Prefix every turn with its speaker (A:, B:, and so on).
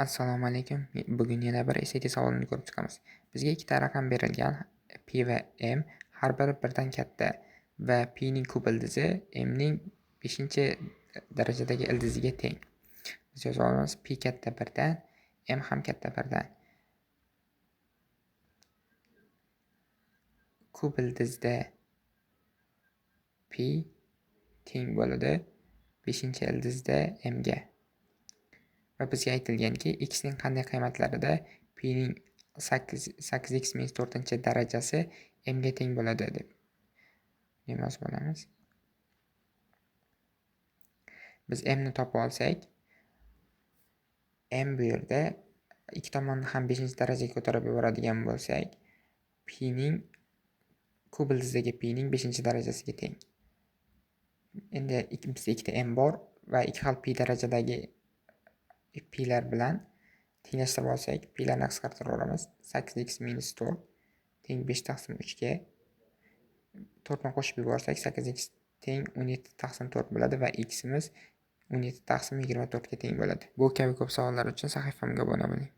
A: Assalomu alaykum. Bugun yana bir SAT savolini ko'rib chiqamiz. Bizga ikkita raqam berilgan, P va M har biri birdan katta va P ning kub ildizi M ning 5-darajadagi ildiziga teng. Biz yoza olamiz P katta birdan, M ham katta birdan. Kub ildizda P teng bo'ladi 5-ildizda M ga. Va bizga aytilganki, x ning qanday qiymatlarida p ning 8x minus 4-darajasi m ga teng bo'ladi deb yozib olamiz. Biz m ni topib olsak, m bu yerda ikki tomonni ham 5-darajaga ko'tarib yuboradigan bo'lsak, p ning kub ildizdagi p ning 5-darajasiga teng. Endi bizda ikkita m bor va ikki xil p darajadagi p'lar bilan tenglashtirib olsak, p'larni qisqartirib olamiz. 8x minus 4 teng 5 taqsim 3 ga 4 ni qo'shib yuborsak 8x teng 17 taqsim 4 bo'ladi va x imiz 17 taqsim 24 ga teng bo'ladi. Bu kabi ko'p savollar uchun sahifamga obuna bo'ling.